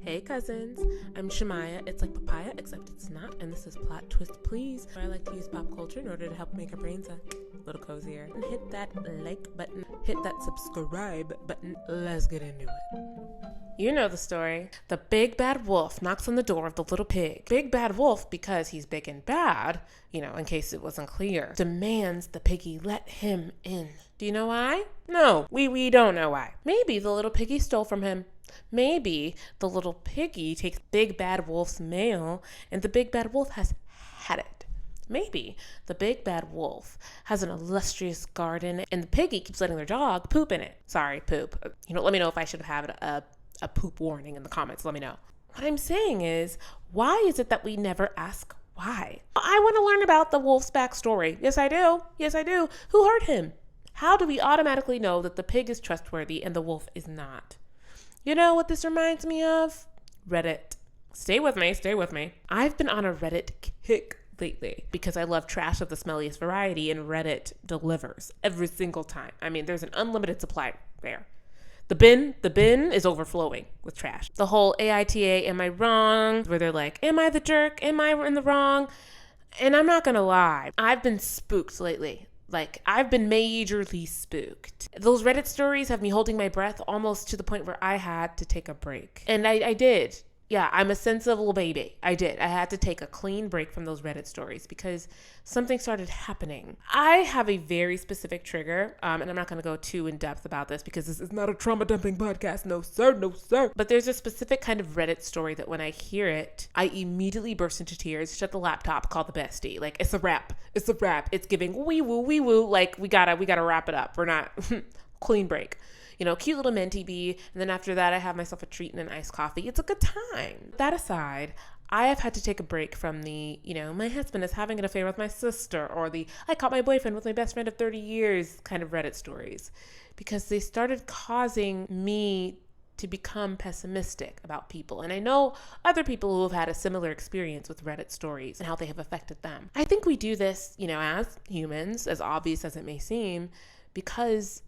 Hey cousins, I'm Shemaya. It's like papaya, except it's not, and this is Plot Twist Please, where I like to use pop culture in order to help make our brains a little cozier. And hit that like button, hit that subscribe button. Let's get into it. You know the story. The big bad wolf knocks on the door of the little pig. Big bad wolf, because he's big and bad, in case it wasn't clear, demands the piggy let him in. Do you know why? No, we don't know why. Maybe the little piggy stole from him. Maybe the little piggy takes Big Bad Wolf's mail and the Big Bad Wolf has had it. Maybe the Big Bad Wolf has an illustrious garden and the piggy keeps letting their dog poop in it. Sorry, poop. Let me know if I should have had a poop warning in the comments. Let me know. What I'm saying is, why is it that we never ask why? I want to learn about the wolf's backstory. Yes, I do. Yes, I do. Who hurt him? How do we automatically know that the pig is trustworthy and the wolf is not? You know what this reminds me of? Reddit. Stay with me. I've been on a Reddit kick lately because I love trash of the smelliest variety, and Reddit delivers every single time. I mean, there's an unlimited supply there. The bin is overflowing with trash. The whole AITA, am I wrong? Where they're like, am I the jerk? Am I in the wrong? And I'm not gonna lie, I've been spooked lately. I've been majorly spooked. Those Reddit stories have me holding my breath almost to the point where I had to take a break. And I did. Yeah, I'm a sensible baby. I did. I had to take a clean break from those Reddit stories because something started happening. I have a very specific trigger, and I'm not going to go too in depth about this because this is not a trauma dumping podcast. No, sir. No, sir. But there's a specific kind of Reddit story that when I hear it, I immediately burst into tears, shut the laptop, call the bestie. It's a wrap. It's a wrap. It's giving wee woo. We gotta wrap it up. We're not clean break. Cute little mentee bee. And then after that, I have myself a treat and an iced coffee. It's a good time. That aside, I have had to take a break from the, my husband is having an affair with my sister, or the, I caught my boyfriend with my best friend of 30 years kind of Reddit stories, because they started causing me to become pessimistic about people. And I know other people who have had a similar experience with Reddit stories and how they have affected them. I think we do this, as humans, as obvious as it may seem, because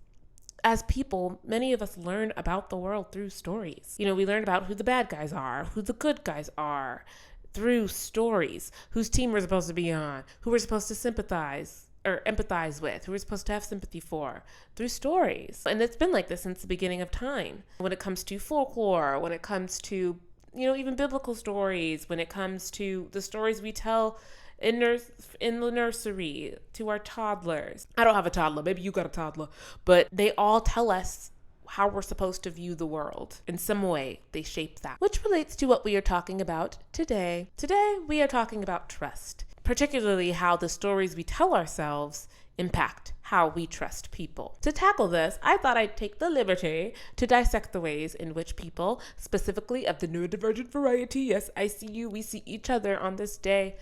as people, many of us learn about the world through stories. We learn about who the bad guys are, who the good guys are, through stories, whose team we're supposed to be on, who we're supposed to sympathize or empathize with, who we're supposed to have sympathy for, through stories. And it's been like this since the beginning of time. When it comes to folklore, when it comes to, even biblical stories, when it comes to the stories we tell in the nursery to our toddlers. I don't have a toddler. Maybe you got a toddler. But they all tell us how we're supposed to view the world. In some way, they shape that. Which relates to what we are talking about today. Today, we are talking about trust. Particularly how the stories we tell ourselves impact how we trust people. To tackle this, I thought I'd take the liberty to dissect the ways in which people, specifically of the neurodivergent variety, yes, I see you, we see each other on this day,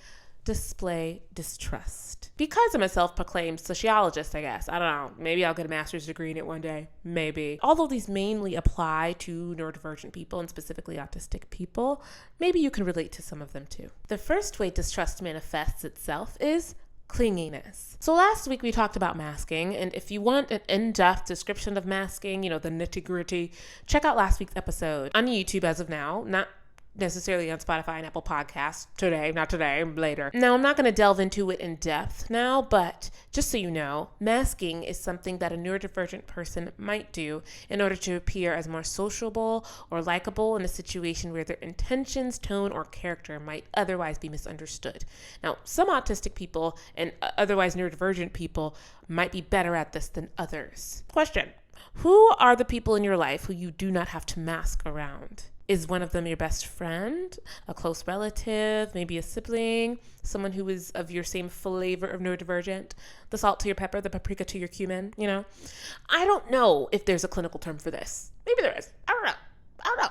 display distrust. Because I'm a self-proclaimed sociologist, I guess. I don't know. Maybe I'll get a master's degree in it one day. Maybe. Although these mainly apply to neurodivergent people and specifically autistic people, maybe you can relate to some of them too. The first way distrust manifests itself is clinginess. So last week we talked about masking, and if you want an in-depth description of masking, the nitty-gritty, check out last week's episode on YouTube as of now, not necessarily on Spotify and Apple Podcasts not today, later. Now, I'm not going to delve into it in depth now, but just so you know, masking is something that a neurodivergent person might do in order to appear as more sociable or likable in a situation where their intentions, tone, or character might otherwise be misunderstood. Now, some autistic people and otherwise neurodivergent people might be better at this than others. Question: who are the people in your life who you do not have to mask around? Is one of them your best friend, a close relative, maybe a sibling, someone who is of your same flavor of neurodivergent, the salt to your pepper, the paprika to your cumin, I don't know if there's a clinical term for this. Maybe there is. I don't know.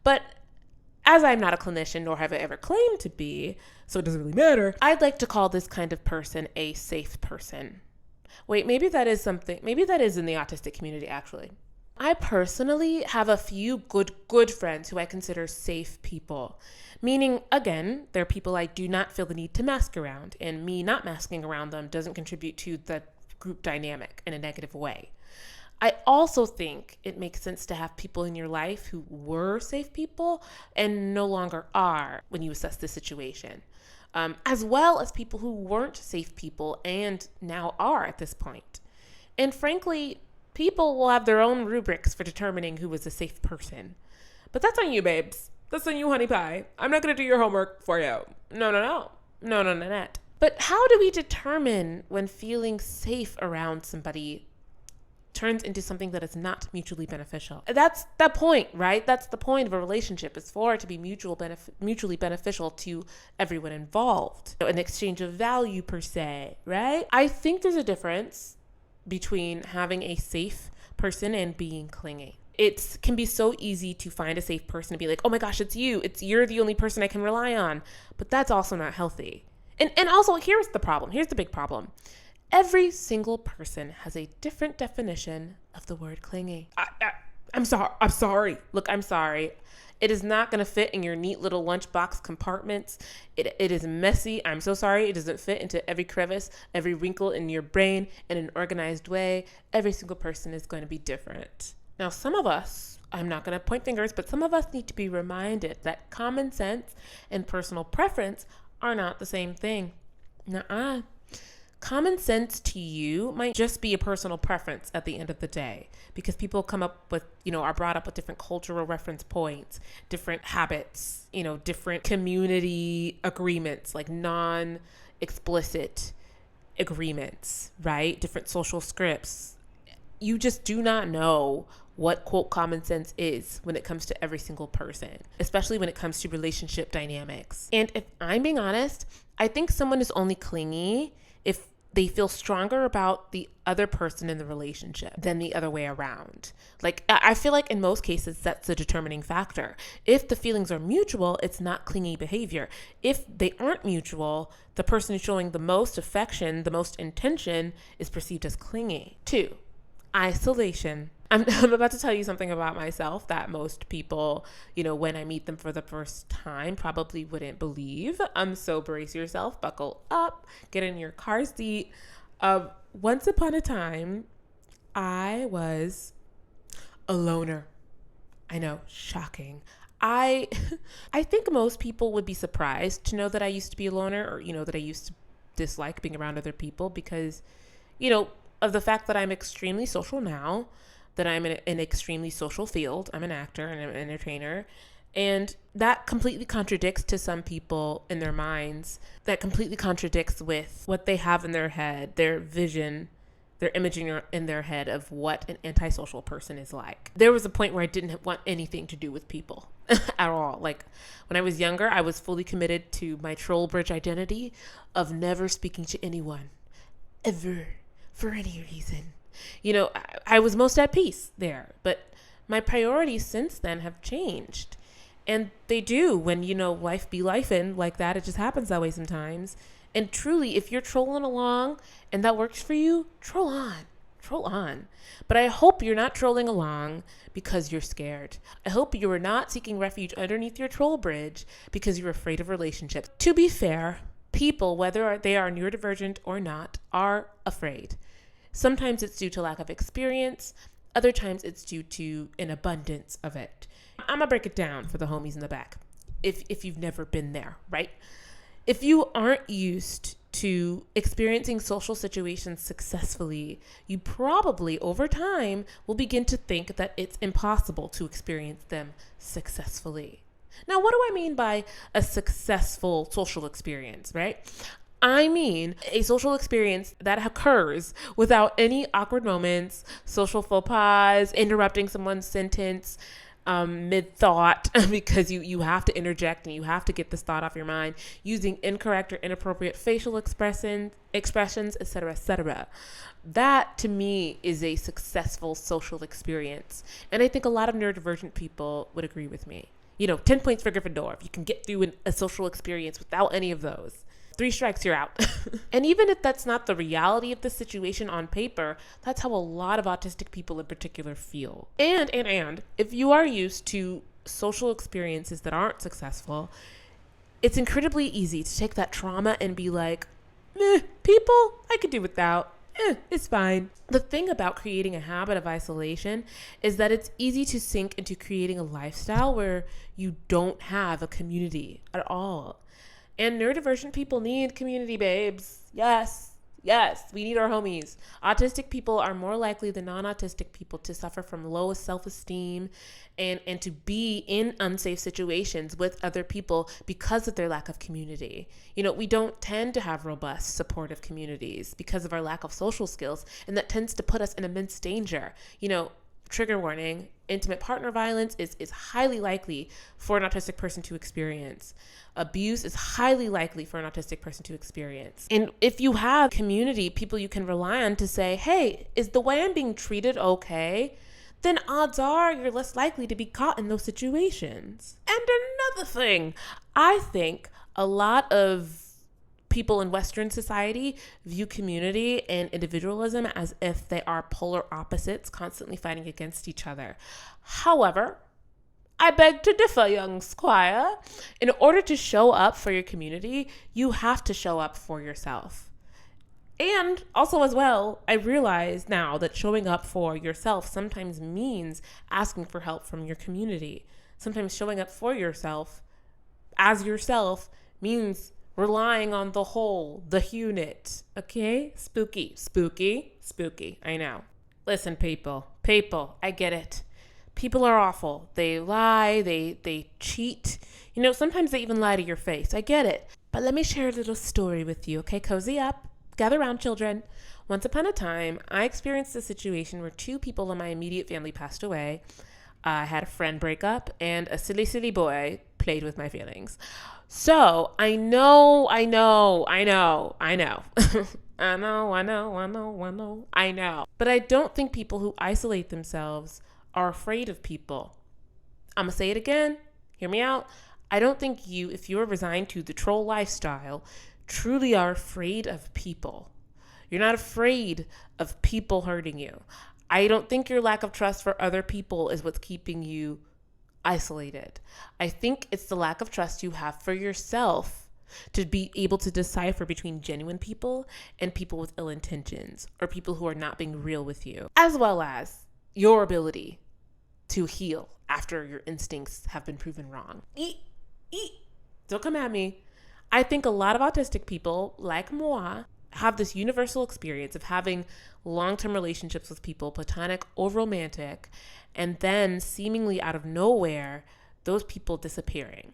But as I'm not a clinician, nor have I ever claimed to be, so it doesn't really matter, I'd like to call this kind of person a safe person. Wait, maybe that is in the autistic community, actually. I personally have a few good friends who I consider safe people. Meaning, again, they're people I do not feel the need to mask around, and me not masking around them doesn't contribute to the group dynamic in a negative way. I also think it makes sense to have people in your life who were safe people and no longer are when you assess the situation, as well as people who weren't safe people and now are at this point. And frankly, people will have their own rubrics for determining who is a safe person. But that's on you, babes. That's on you, honey pie. I'm not going to do your homework for you. No. But how do we determine when feeling safe around somebody turns into something that is not mutually beneficial? That's the point, right? That's the point of a relationship, is for it to be mutually beneficial to everyone involved. An exchange of value per se, right? I think there's a difference between having a safe person and being clingy. It can be so easy to find a safe person and be like, oh my gosh, you're the only person I can rely on. But that's also not healthy. And also, here's the problem. Here's the big problem. Every single person has a different definition of the word clingy. I'm sorry. Look, I'm sorry. It is not going to fit in your neat little lunchbox compartments. It is messy. I'm so sorry. It doesn't fit into every crevice, every wrinkle in your brain in an organized way. Every single person is going to be different. Now, some of us, I'm not going to point fingers, but some of us need to be reminded that common sense and personal preference are not the same thing. Nuh-uh. Common sense to you might just be a personal preference at the end of the day, because people come up with, are brought up with different cultural reference points, different habits, different community agreements, like non-explicit agreements, right? Different social scripts. You just do not know what, quote, common sense is when it comes to every single person, especially when it comes to relationship dynamics. And if I'm being honest, I think someone is only clingy if they feel stronger about the other person in the relationship than the other way around. Like, I feel like in most cases, that's the determining factor. If the feelings are mutual, it's not clingy behavior. If they aren't mutual, the person showing the most affection, the most intention, is perceived as clingy. 2, isolation. I'm about to tell you something about myself that most people, when I meet them for the first time, probably wouldn't believe. So brace yourself, buckle up, get in your car seat. Once upon a time, I was a loner. I know, shocking. I think most people would be surprised to know that I used to be a loner, or, that I used to dislike being around other people because, of the fact that I'm extremely social now, that I'm in an extremely social field. I'm an actor and an entertainer. And that completely contradicts to some people in their minds. That completely contradicts with what they have in their head, their vision, their imaging in their head of what an antisocial person is like. There was a point where I didn't want anything to do with people at all. Like, when I was younger, I was fully committed to my Trollbridge identity of never speaking to anyone, ever, for any reason. I was most at peace there, but my priorities since then have changed. And they do when, life be lifing like that. It just happens that way sometimes. And truly, if you're trolling along and that works for you, troll on. But I hope you're not trolling along because you're scared. I hope you are not seeking refuge underneath your troll bridge because you're afraid of relationships. To be fair, people, whether they are neurodivergent or not, are afraid. Sometimes it's due to lack of experience. Other times it's due to an abundance of it. I'm going to break it down for the homies in the back. If you've never been there, right? If you aren't used to experiencing social situations successfully, you probably over time will begin to think that it's impossible to experience them successfully. Now, what do I mean by a successful social experience, right? I mean a social experience that occurs without any awkward moments, social faux pas, interrupting someone's sentence mid-thought because you have to interject and you have to get this thought off your mind, using incorrect or inappropriate facial expressions, etc., etc. That, to me, is a successful social experience. And I think a lot of neurodivergent people would agree with me. 10 points for Gryffindor if you can get through a social experience without any of those. 3 strikes, you're out. And even if that's not the reality of the situation on paper, that's how a lot of autistic people in particular feel. And if you are used to social experiences that aren't successful, it's incredibly easy to take that trauma and be like, people, I could do without. it's fine. The thing about creating a habit of isolation is that it's easy to sink into creating a lifestyle where you don't have a community at all. And neurodivergent people need community, babes. Yes, we need our homies. Autistic people are more likely than non-autistic people to suffer from low self-esteem and to be in unsafe situations with other people because of their lack of community. We don't tend to have robust, supportive communities because of our lack of social skills, and that tends to put us in immense danger. Trigger warning, intimate partner violence is highly likely for an autistic person to experience. Abuse is highly likely for an autistic person to experience. And if you have community, people you can rely on to say, hey, is the way I'm being treated okay? Then odds are you're less likely to be caught in those situations. And another thing, I think a lot of people in Western society view community and individualism as if they are polar opposites constantly fighting against each other. However, I beg to differ, young squire. In order to show up for your community, you have to show up for yourself. And also as well, I realize now that showing up for yourself sometimes means asking for help from your community. Sometimes showing up for yourself as yourself means relying on the whole, the unit. Okay? Spooky. I know. Listen, people, I get it. People are awful. They lie, they cheat. Sometimes they even lie to your face. I get it. But let me share a little story with you, okay? Cozy up. Gather around, children. Once upon a time, I experienced a situation where two people in my immediate family passed away. I had a friend break up, and a silly boy played with my feelings. So I know. I know. But I don't think people who isolate themselves are afraid of people. I'm going to say it again. Hear me out. I don't think if you're resigned to the troll lifestyle, truly are afraid of people. You're not afraid of people hurting you. I don't think your lack of trust for other people is what's keeping you isolated. I think it's the lack of trust you have for yourself to be able to decipher between genuine people and people with ill intentions or people who are not being real with you, as well as your ability to heal after your instincts have been proven wrong. Don't come at me. I think a lot of autistic people, like moi, have this universal experience of having long-term relationships with people, platonic or romantic, and then seemingly out of nowhere, those people disappearing.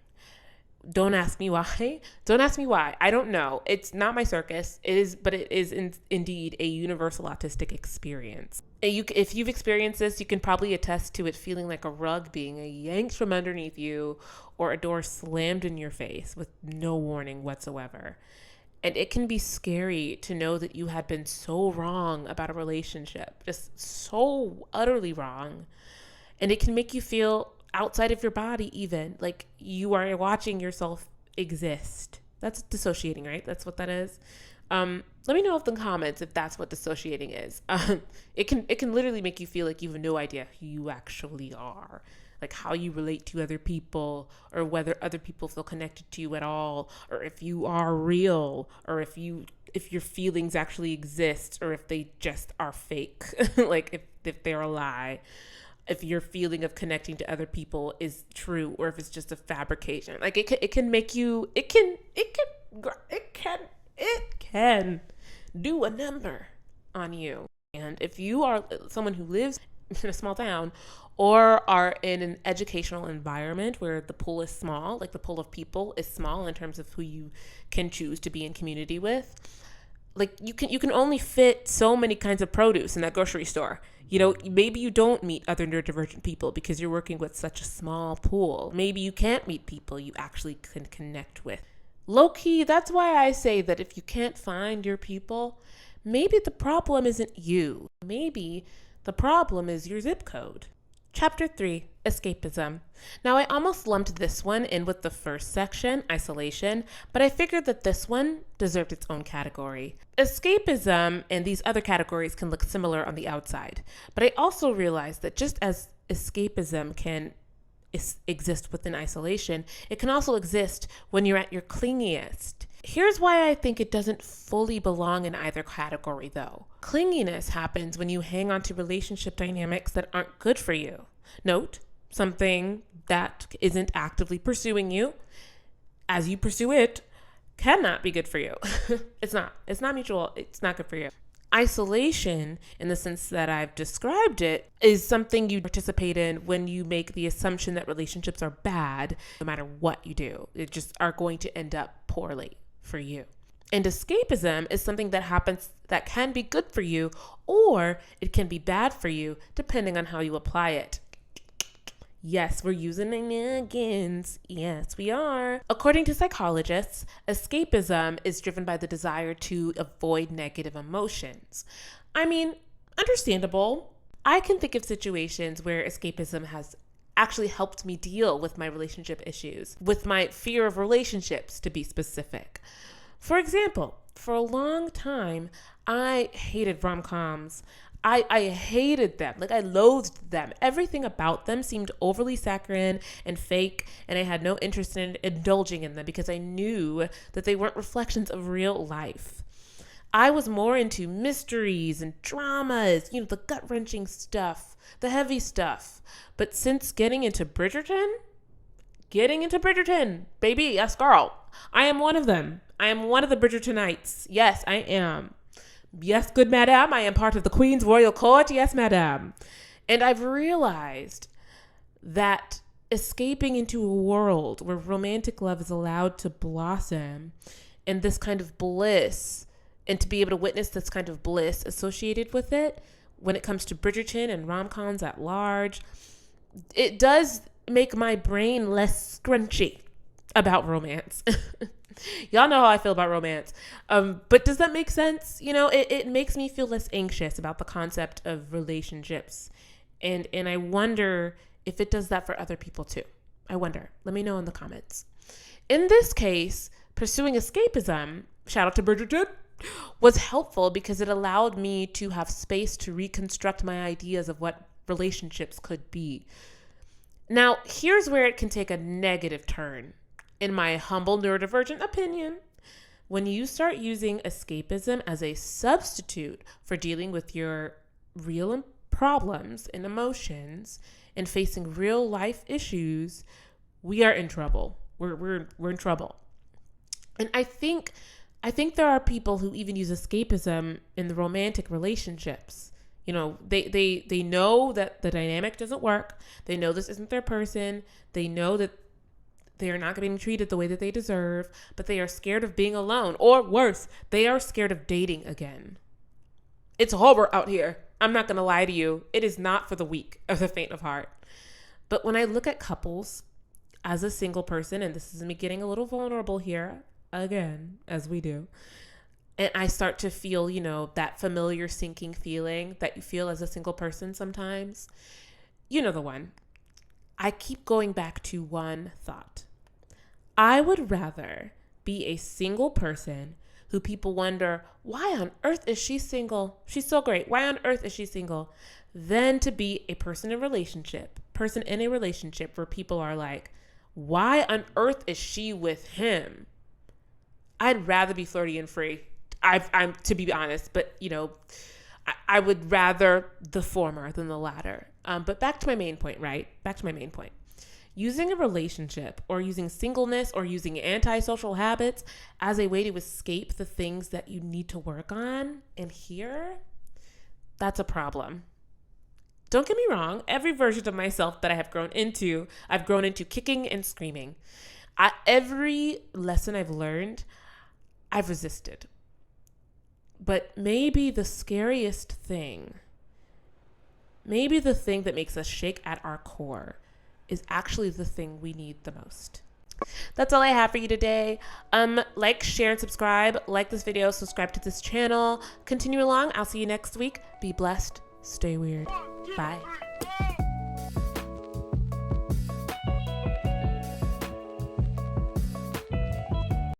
Don't ask me why. I don't know. It's not my circus. But it is indeed a universal autistic experience. If you've experienced this, you can probably attest to it feeling like a rug being yanked from underneath you or a door slammed in your face with no warning whatsoever. And it can be scary to know that you had been so wrong about a relationship, just so utterly wrong. And it can make you feel outside of your body even, like you are watching yourself exist. That's dissociating, right? That's what that is. Let me know in the comments if that's what dissociating is. It can literally make you feel like you have no idea who you actually are, like how you relate to other people, or whether other people feel connected to you at all, or if you are real, or if your feelings actually exist, or if they just are fake, like if they're a lie. If your feeling of connecting to other people is true, or if it's just a fabrication. Like it can do a number on you. And if you are someone who lives in a small town or are in an educational environment where the pool is small, like the pool of people is small in terms of who you can choose to be in community with, like you can only fit so many kinds of produce in that grocery store. Maybe you don't meet other neurodivergent people because you're working with such a small pool. Maybe you can't meet people you actually can connect with. Low key, that's why I say that if you can't find your people, maybe the problem isn't you. Maybe the problem is your zip code. Chapter 3, Escapism. Now, I almost lumped this one in with the first section, Isolation, but I figured that this one deserved its own category. Escapism and these other categories can look similar on the outside, but I also realized that just as escapism can exist within isolation, it can also exist when you're at your clingiest. Here's why I think it doesn't fully belong in either category, though. Clinginess happens when you hang on to relationship dynamics that aren't good for you. Note, something that isn't actively pursuing you, as you pursue it, cannot be good for you. It's not. It's not mutual. It's not good for you. Isolation, in the sense that I've described it, is something you participate in when you make the assumption that relationships are bad, no matter what you do. It just are going to end up poorly for you. And escapism is something that happens that can be good for you, or it can be bad for you, depending on how you apply it. Yes, we're using agains. Yes, we are. According to psychologists, escapism is driven by the desire to avoid negative emotions. I mean, understandable. I can think of situations where escapism has actually helped me deal with my relationship issues, with my fear of relationships, to be specific. For example, for a long time, I hated rom-coms. I hated them. Like, I loathed them. Everything about them seemed overly saccharine and fake, and I had no interest in indulging in them because I knew that they weren't reflections of real life. I was more into mysteries and dramas, the gut-wrenching stuff, the heavy stuff. But since getting into Bridgerton, baby, yes, girl, I am one of them. I am one of the Bridgertonites. Yes, I am. Yes, good madam, I am part of the Queen's royal court. Yes, madam. And I've realized that escaping into a world where romantic love is allowed to blossom and this kind of bliss, and to be able to witness this kind of bliss associated with it when it comes to Bridgerton and rom-coms at large, it does make my brain less scrunchy about romance. Y'all know how I feel about romance. But does that make sense? It makes me feel less anxious about the concept of relationships. And I wonder if it does that for other people too. I wonder. Let me know in the comments. In this case, pursuing escapism, shout out to Bridgerton, was helpful because it allowed me to have space to reconstruct my ideas of what relationships could be. Now, here's where it can take a negative turn. In my humble neurodivergent opinion, when you start using escapism as a substitute for dealing with your real problems and emotions and facing real life issues, we are in trouble. We're in trouble. And I think there are people who even use escapism in the romantic relationships. They know that the dynamic doesn't work. They know this isn't their person. They know that they are not getting treated the way that they deserve, but they are scared of being alone. Or worse, they are scared of dating again. It's horror out here. I'm not going to lie to you. It is not for the weak or the faint of heart. But when I look at couples as a single person, and this is me getting a little vulnerable here, again, as we do, and I start to feel, that familiar sinking feeling that you feel as a single person sometimes, the one. I keep going back to one thought. I would rather be a single person who people wonder, why on earth is she single? She's so great. Why on earth is she single? Than to be a person in a relationship where people are like, why on earth is she with him? I'd rather be flirty and free. I'm to be honest, but I would rather the former than the latter. But back to my main point, right? Using a relationship or using singleness or using antisocial habits as a way to escape the things that you need to work on and hear, that's a problem. Don't get me wrong. Every version of myself that I have grown into, I've grown into kicking and screaming. Every lesson I've learned, I've resisted. But maybe the scariest thing, maybe the thing that makes us shake at our core is actually the thing we need the most. That's all I have for you today. Like, share, and subscribe. Like this video, subscribe to this channel. Continue along. I'll see you next week. Be blessed. Stay weird. Bye.